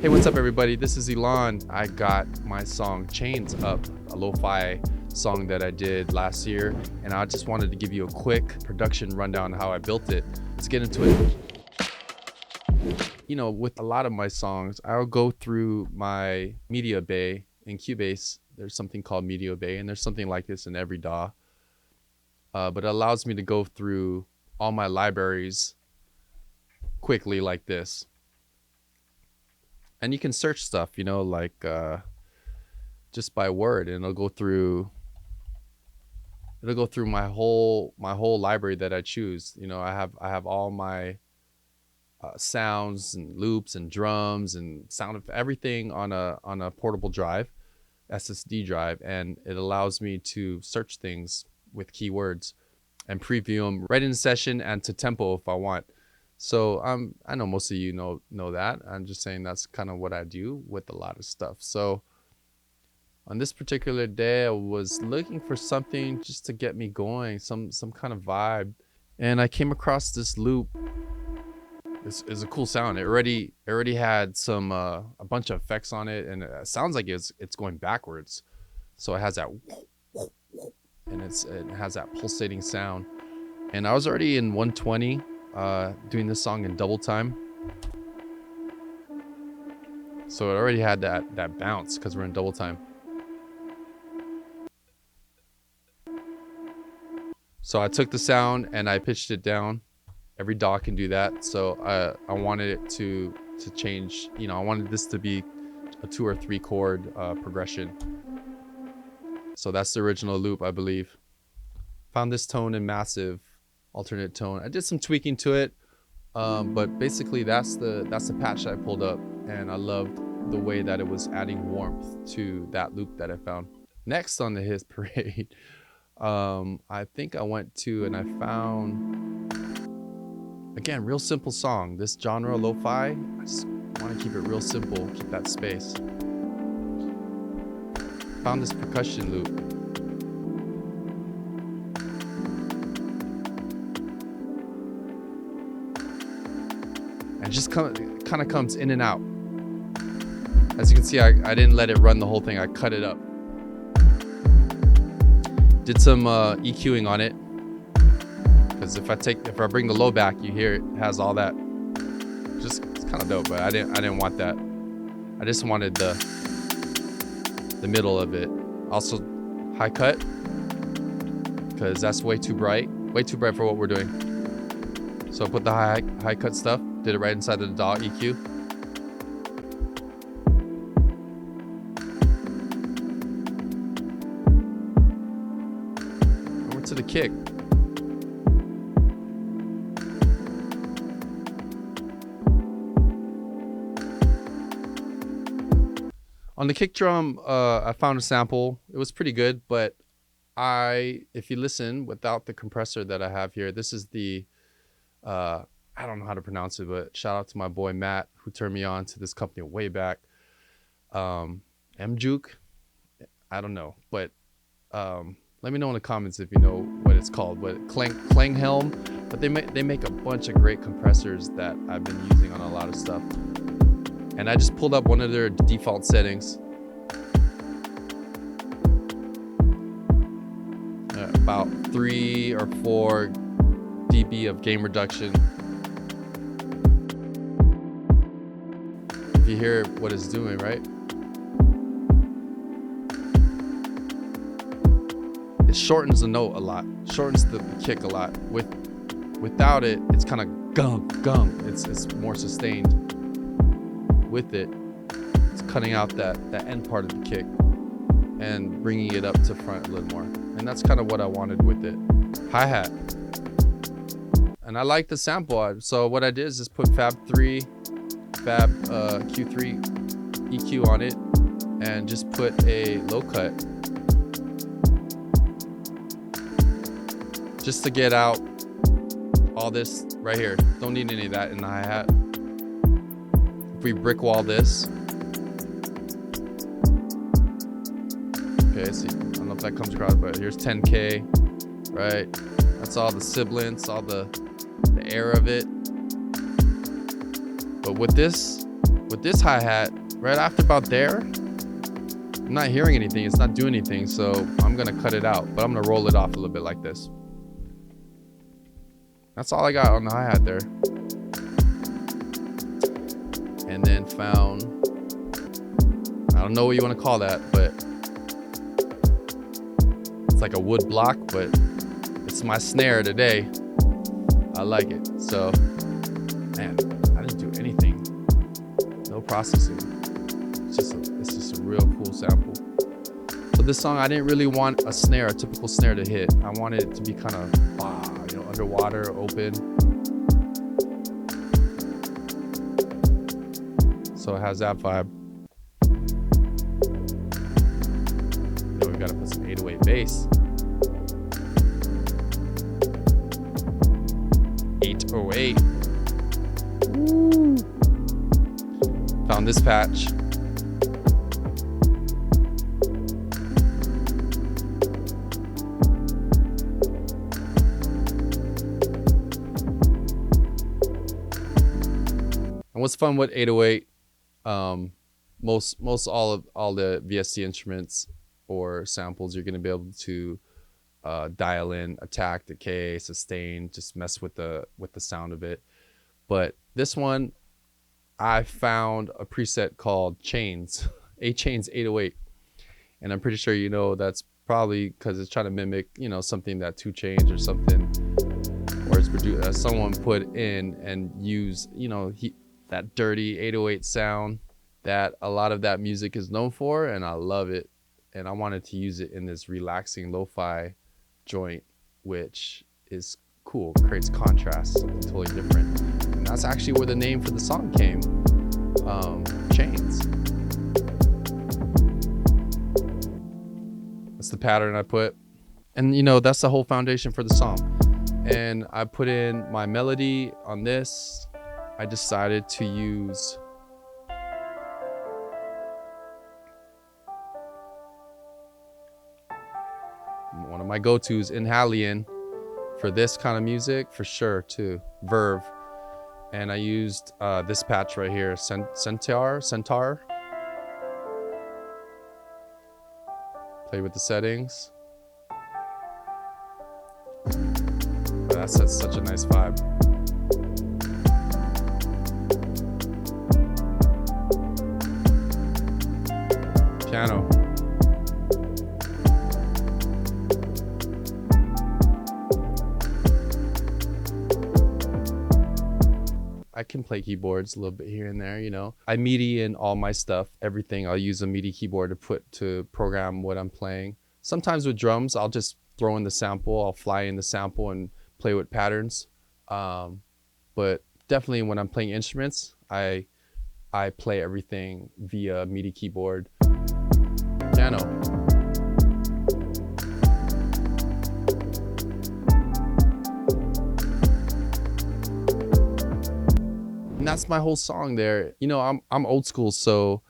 Hey, what's up everybody? This is Elan. I got my song Chains up, a lo-fi song that I did last year, and I just wanted to give you a quick production rundown of how I built it. Let's get into it. You know, with a lot of my songs, I'll go through my media bay in Cubase. There's something called media bay, and there's something like this in every DAW. But it allows me to go through all my libraries quickly like this. And you can search stuff, you know, like just by word, and it'll go through my whole library that I choose. You know, I have all my sounds and loops and drums and sound of everything on a portable drive, SSD drive, and it allows me to search things with keywords and preview them right in session and to tempo if I want. So I know most of you know that. I'm just saying that's kind of what I do with a lot of stuff. So on this particular day, I was looking for something just to get me going, some kind of vibe, and I came across this loop. This is a cool sound. It already had some a bunch of effects on it, and it sounds like it's going backwards. So it has that, and it has that pulsating sound. And I was already in 120. Doing this song in double time, so it already had that bounce because we're in double time. So I took the sound and I pitched it down. Every DAW can do that, so I wanted it to change. You know, I wanted this to be a 2 or 3 chord progression. So that's the original loop, I believe. Found this tone in massive alternate tone. I did some tweaking to it, but basically that's the patch that I pulled up, and I loved the way that it was adding warmth to that loop that I found. Next on the hit parade, I think I went to and I found, again, real simple song. This genre lo-fi, I just want to keep it real simple, keep that space. Found this percussion loop. It just kind of comes in and out. As you can see, I didn't let it run the whole thing. I cut it up. Did some EQing on it, because if I bring the low back, you hear it has all that. Just, it's kind of dope, but I didn't want that. I just wanted the middle of it. Also high cut, because that's way too bright for what we're doing. So I put the high cut stuff. Did it right inside of the DAW EQ. Over to the kick. On the kick drum, I found a sample. It was pretty good, but if you listen without the compressor that I have here, this is the I don't know how to pronounce it, but shout out to my boy Matt, who turned me on to this company way back. Mjuke, I don't know, but let me know in the comments if you know what it's called. But Klanghelm, but they make a bunch of great compressors that I've been using on a lot of stuff. And I just pulled up one of their default settings, about 3 or 4 dB of gain reduction. You hear what it's doing, right? It shortens the note a lot, shortens the kick a lot. Without it, it's kind of gum. It's more sustained. With it, it's cutting out that end part of the kick and bringing it up to front a little more. And that's kind of what I wanted with it. Hi-hat. And I like the sample. So what I did is just put Fab Q3 EQ on it and just put a low cut just to get out all this right here. Don't need any of that in the hi-hat. If we brick wall this, okay, see, I don't know if that comes across, but here's 10K, right? That's all the sibilance, all the air of it. But with this, With this hi-hat, right after about there, I'm not hearing anything. It's not doing anything, so I'm gonna cut it out, but I'm gonna roll it off a little bit like this. That's all I got on the hi-hat there. And then found, I don't know what you want to call that, but it's like a wood block, but it's my snare today. I like it. So, man, I didn't do anything. No processing. It's just a real cool sample. So this song, I didn't really want a snare, a typical snare to hit. I wanted it to be kind of, underwater, open. So it has that vibe. Then we gotta put some 808 bass. 808. Woo. Found this patch. And what's fun with 808, most all the VST instruments or samples, you're gonna be able to dial in attack, decay, sustain, just mess with the sound of it. But this one, I found a preset called Chains, 8 Chains 808, and I'm pretty sure you know that's probably because it's trying to mimic, you know, something that 2 Chains or something, or it's produced, someone put in and use, you know, that dirty 808 sound that a lot of that music is known for, and I love it. And I wanted to use it in this relaxing lo-fi joint, which is cool, creates contrast, something totally different. And that's actually where the name for the song came, Chains. That's the pattern I put. And you know, that's the whole foundation for the song. And I put in my melody on this. I decided to use one of my go-tos, Inhalion, for this kind of music, for sure, too. Verve. And I used this patch right here, Centaur. Play with the settings. But that sets such a nice vibe. Piano. I can play keyboards a little bit here and there, you know. I MIDI in all my stuff, everything. I'll use a MIDI keyboard to program what I'm playing. Sometimes with drums, I'll just throw in the sample. I'll fly in the sample and play with patterns. But definitely when I'm playing instruments, I play everything via MIDI keyboard. Piano. And that's my whole song there. You know, I'm old school, so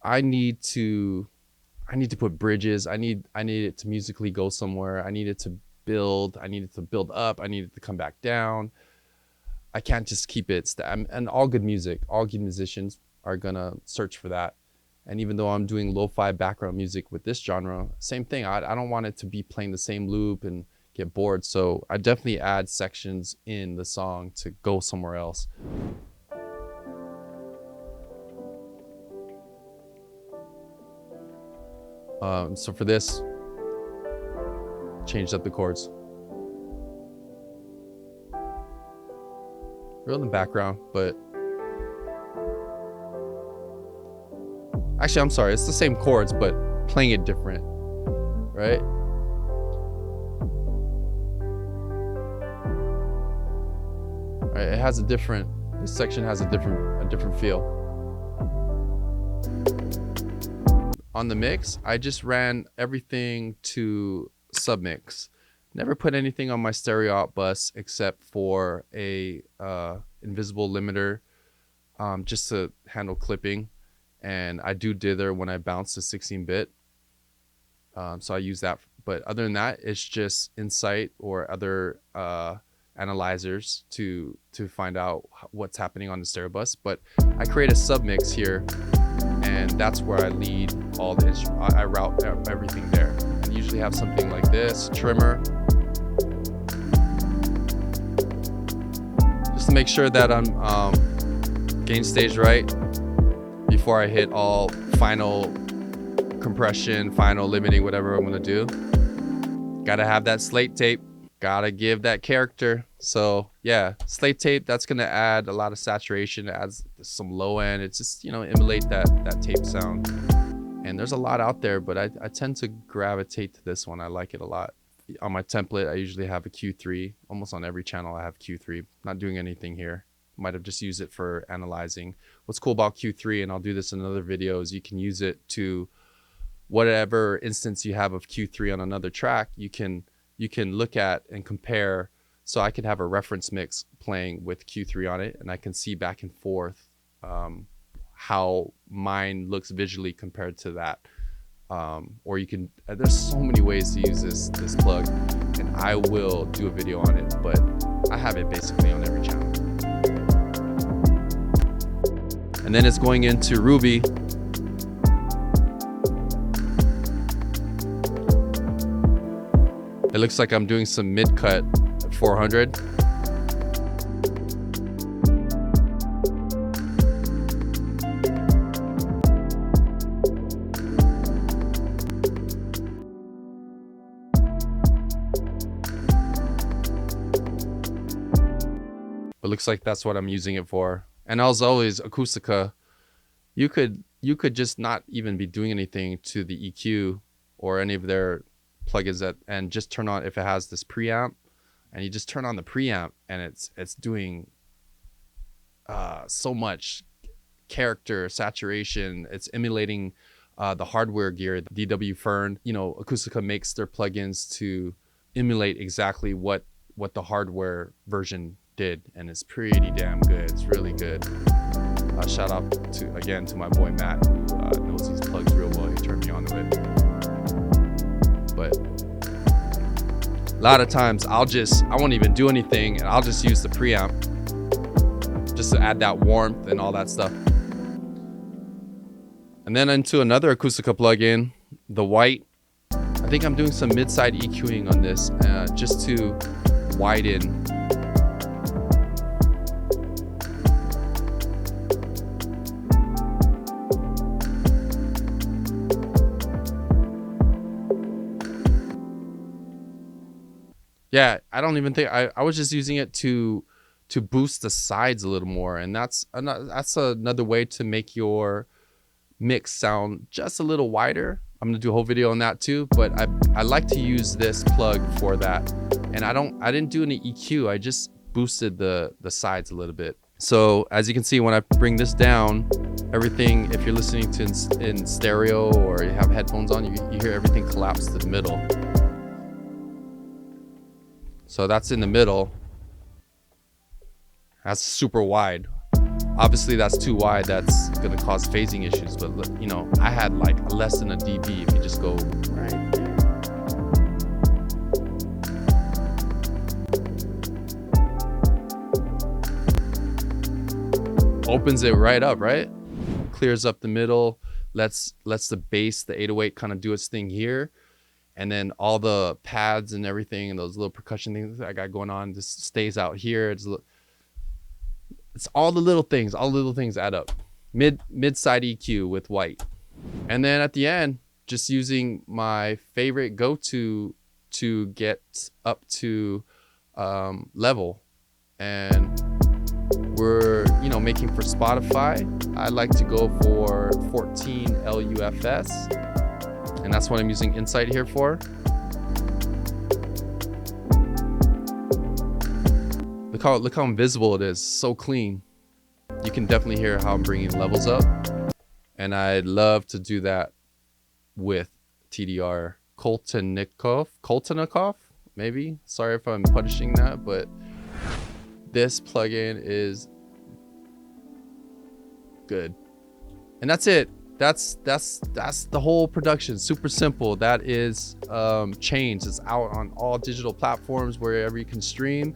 I need to put bridges. I need it to musically go somewhere. I need it to build. I need it to build up. I need it to come back down. I can't just keep it. And all good music, all good musicians are gonna search for that. And even though I'm doing lo-fi background music with this genre, same thing. I don't want it to be playing the same loop and get bored. So I definitely add sections in the song to go somewhere else. So for this, changed up the chords. Real in the background, but actually, I'm sorry, it's the same chords, but playing it different, right? All right, it has a different, this section has a different feel. On the mix, I just ran everything to submix. Never put anything on my stereo out bus except for a invisible limiter, just to handle clipping. And I do dither when I bounce to 16-bit. So I use that. But other than that, it's just Insight or other analyzers to find out what's happening on the stereo bus, but I create a submix here, and that's where I lead all the instruments. I route everything there. I usually have something like this, trimmer, just to make sure that I'm gain stage right before I hit all final compression, final limiting, whatever I'm gonna do. Gotta have that slate tape, gotta give that character. So yeah, slate tape, that's gonna add a lot of saturation, it adds some low end. It's just, you know, emulate that tape sound. And there's a lot out there, but I tend to gravitate to this one. I like it a lot. On my template, I usually have a Q3. Almost on every channel I have Q3. Not doing anything here. Might have just used it for analyzing. What's cool about Q3, and I'll do this in another video, is you can use it to whatever instance you have of Q3 on another track, you can look at and compare. So I could have a reference mix playing with Q3 on it, and I can see back and forth how mine looks visually compared to that. Or you can, there's so many ways to use this plug, and I will do a video on it, but I have it basically on every channel. And then it's going into Ruby. It looks like I'm doing some mid-cut at 400. But looks like that's what I'm using it for. And as always, Acustica, you could just not even be doing anything to the EQ or any of their plugins and just turn on, if it has this preamp, and you just turn on the preamp, and it's doing so much character saturation. It's emulating the hardware gear, the DW Fern. You know, Acustica makes their plugins to emulate exactly what the hardware version did, and it's pretty damn good. It's really good. Shout out again to my boy Matt, who knows these plugs real well. He turned me on to it. But a lot of times I won't even do anything, and I'll just use the preamp just to add that warmth and all that stuff. And then into another Acustica plugin, the white. I think I'm doing some mid-side EQing on this just to widen yeah, I don't even think I was just using it to boost the sides a little more, and that's another way to make your mix sound just a little wider. I'm gonna do a whole video on that too, but I like to use this plug for that. And I didn't do any EQ, I just boosted the sides a little bit. So as you can see, when I bring this down, everything, if you're listening to in stereo or you have headphones on, you hear everything collapse to the middle. So that's in the middle. That's super wide. Obviously that's too wide. That's gonna cause phasing issues. But you know, I had like less than a dB if you just go right there. Opens it right up, right? Clears up the middle. Lets the bass, the 808 kind of do its thing here. And then all the pads and everything and those little percussion things that I got going on just stays out here. It's all the little things. All the little things add up. Mid-side EQ with white. And then at the end, just using my favorite go-to to get up to level. And we're, you know, making for Spotify. I like to go for 14 LUFS. And that's what I'm using Insight here for. Look how invisible it is. So clean. You can definitely hear how I'm bringing levels up. And I'd love to do that with TDR Koltonikov, maybe. Sorry if I'm punishing that, but this plugin is good. And that's it. That's the whole production. Super simple. That is Chains. It's out on all digital platforms wherever you can stream.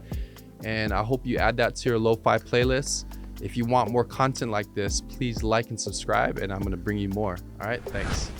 and I hope you add that to your lo-fi playlist. If you want more content like this, please like and subscribe, and I'm going to bring you more. All right, thanks.